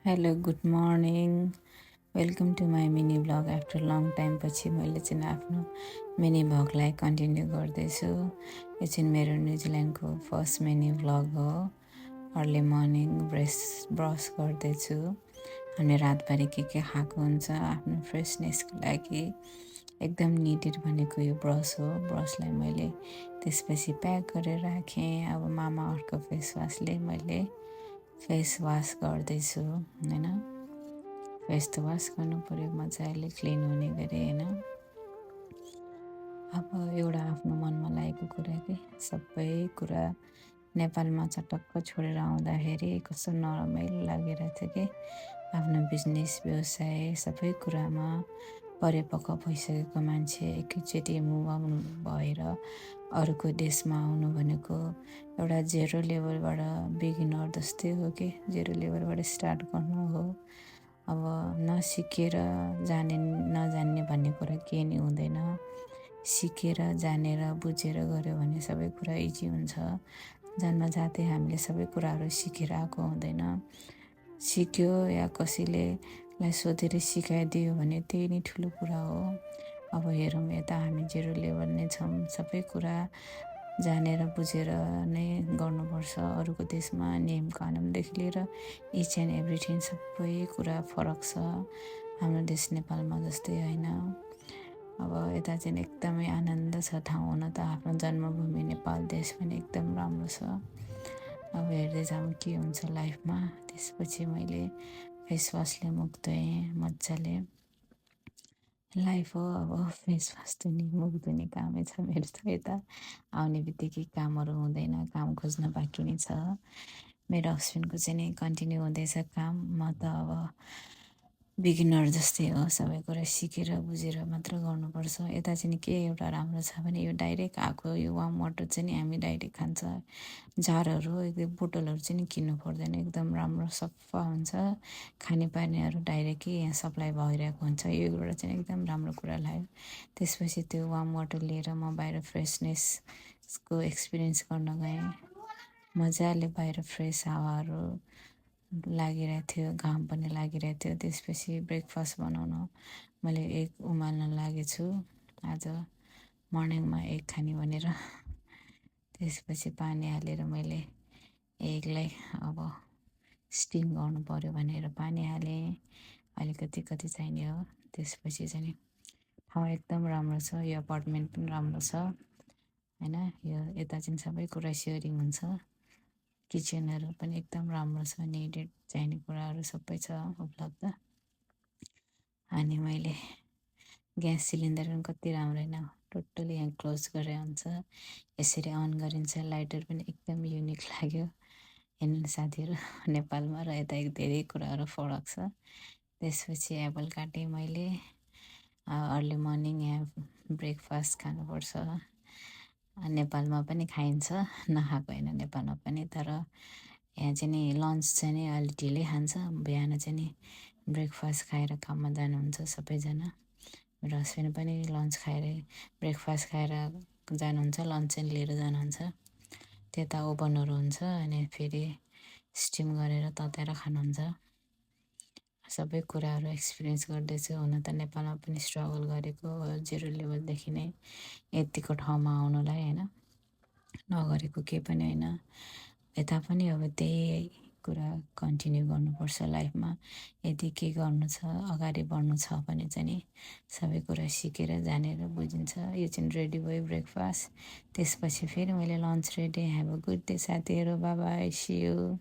Hello good morning welcome to my mini vlog after long time पछि मैले चाहिँ आफ्नो मिनी भ्लगलाई कन्टिन्यू गर्दैछु। यो चाहिँ मेरो न्युजिल्यान्डको फर्स्ट मिनी भ्लग हो। अर्ली मर्निङ ब्रस गर्दैछु। हामीले रातभरि के खाएको हुन्छ आफ्नो फ्रेसनेसको लागि एकदम निडेड भनेको यो ब्रस हो। ब्रसलाई मैले त्यसपछि प्याक गरेर राखेँ। अब मामा अर्को फेस वासले मैले फेस वास गर्दैछु होइन। फेस त वास गर्नु पऱ्यो मजाले क्लिन हुने गरी होइन। अब एउटा आफ्नो मनमा लागेको कुरा कि सबै कुरा नेपालमा चटक्क छोडेर आउँदाखेरि कस्तो नरमाइलो लागिरहेको थियो कि आफ्नो बिजनेस व्यवसाय सबै कुरामा परिपक्व भइसकेको मान्छे एकैचोटि मुभ अन भएर अर्को देशमा आउनु भनेको एउटा जेरो लेभलबाट बिगिनर जस्तै हो कि जेरो लेभलबाट स्टार्ट गर्नु हो। अब नसिकेर जाने नजान्ने भन्ने कुरा केही नै हुँदैन। सिकेर जानेर बुझेर गऱ्यो भने सबै कुरा इजी हुन्छ। जन्मजातै हामीले सबै कुराहरू सिकेर आएको हुँदैन। सिक्यो या कसैलेलाई सोधेर सिकाइदियो भने त्यही नै ठुलो कुरा हो। अब हेरौँ यता हामी जेरो लेभल नै छौँ। सबै कुरा जानेर बुझेर नै गर्नुपर्छ। अरूको देशमा नियम कानुनदेखि लिएर इच एन्ड एभ्रिथिङ सबै कुरा फरक छ। हाम्रो देश नेपालमा जस्तै होइन। अब यता चाहिँ एकदमै आनन्द छ ठाउँ हुन त आफ्नो जन्मभूमि नेपाल देश पनि एकदम राम्रो छ। अब हेर्दै जाऊँ के हुन्छ लाइफमा। त्यसपछि मैले फेस वासले मुख धोएँ मजाले। लाइफ हो अब फेस वास धुने मुख धुने कामै छ मेरो त। यता आउने बित्तिकै कामहरू हुँदैन, काम खोज्न बाँकी नै छ। मेरो हस्बेन्डको चाहिँ नि कन्टिन्यू हुँदैछ काम। म त अब बिगिनर जस्तै हो। सबै कुरा सिकेर बुझेर मात्र गर्नुपर्छ। यता चाहिँ नि के एउटा राम्रो छ भने यो डाइरेक्ट आएको यो वार्म वाटर चाहिँ नि हामी डाइरेक्ट खान्छ। जारहरू एकदम बोतलहरू चाहिँ नि किन्नु पर्दैन। एकदम राम्रो सफा हुन्छ। खानेपानीहरू डाइरेक्टै यहाँ सप्लाई भइरहेको हुन्छ। यो एउटा चाहिँ एकदम राम्रो कुरा लाग्यो। त्यसपछि त्यो वार्म वाटर लिएर म बाहिर फ्रेसनेसको एक्सपिरियन्स गर्न गएँ। मजाले बाहिर फ्रेस हावाहरू लागिरहेको थियो, घाम पनि लागिरहेको थियो। त्यसपछि ब्रेकफास्ट बनाउन मैले एग उमाल्न लागेछु आज मर्निङमा एग खाने भनेर। त्यसपछि पानी हालेर मैले एगलाई अब स्टिम गर्नु पऱ्यो भनेर पानी हालेँ। अलिकति कति चाहिने हो। त्यसपछि चाहिँ ठाउँ एकदम राम्रो छ। यो अपार्टमेन्ट पनि राम्रो छ होइन। यो यता चाहिँ सबै कुरा सेयरिङ हुन्छ। किचनहरू पनि एकदम राम्रो छ। निडेड चाहिने कुराहरू सबै छ उपलब्ध। अनि मैले ग्यास सिलिन्डर पनि कति राम्रो होइन, टोटली यहाँ क्लोज गरेर हुन्छ। यसरी अन गरिन्छ। लाइटर पनि एकदम युनिक लाग्यो। हेर्नु साथीहरू नेपालमा र यता धेरै कुराहरू फरक छ। त्यसपछि एप्पल काटेँ मैले। अर्ली मर्निङ यहाँ ब्रेकफास्ट खानुपर्छ। नेपालमा पनि खाइन्छ, नखाएको होइन नेपालमा पनि। तर यहाँ चाहिँ नि लन्च चाहिँ नि अलि ढिलै खान्छ। बिहान चाहिँ नि ब्रेकफास्ट खाएर काममा जानुहुन्छ सबैजना। मेरो हस्बेन्ड पनि लन्च खाएर ब्रेकफास्ट खाएर जानुहुन्छ, लन्च चाहिँ लिएर जानुहुन्छ। त्यता ओभनहरू हुन्छ अनि फेरि स्टिम गरेर तताएर खानुहुन्छ। सबै कुराहरू एक्सपिरियन्स गर्दैछु। हुन त नेपालमा पनि स्ट्रगल गरेको जेरो लेभलदेखि नै यतिको ठाउँमा आउनुलाई होइन। नगरेको केही पनि होइन। यता पनि अब त्यही कुरा कन्टिन्यू गर्नुपर्छ लाइफमा। यदि के गर्नु छ अगाडि बढ्नु छ भने चाहिँ नि सबै कुरा सिकेर जानेर बुझिन्छ। यो चाहिँ रेडी भयो ब्रेकफास्ट। त्यसपछि फेरि मैले lunch ready. Have a good day साथीहरू। Bye bye, see you.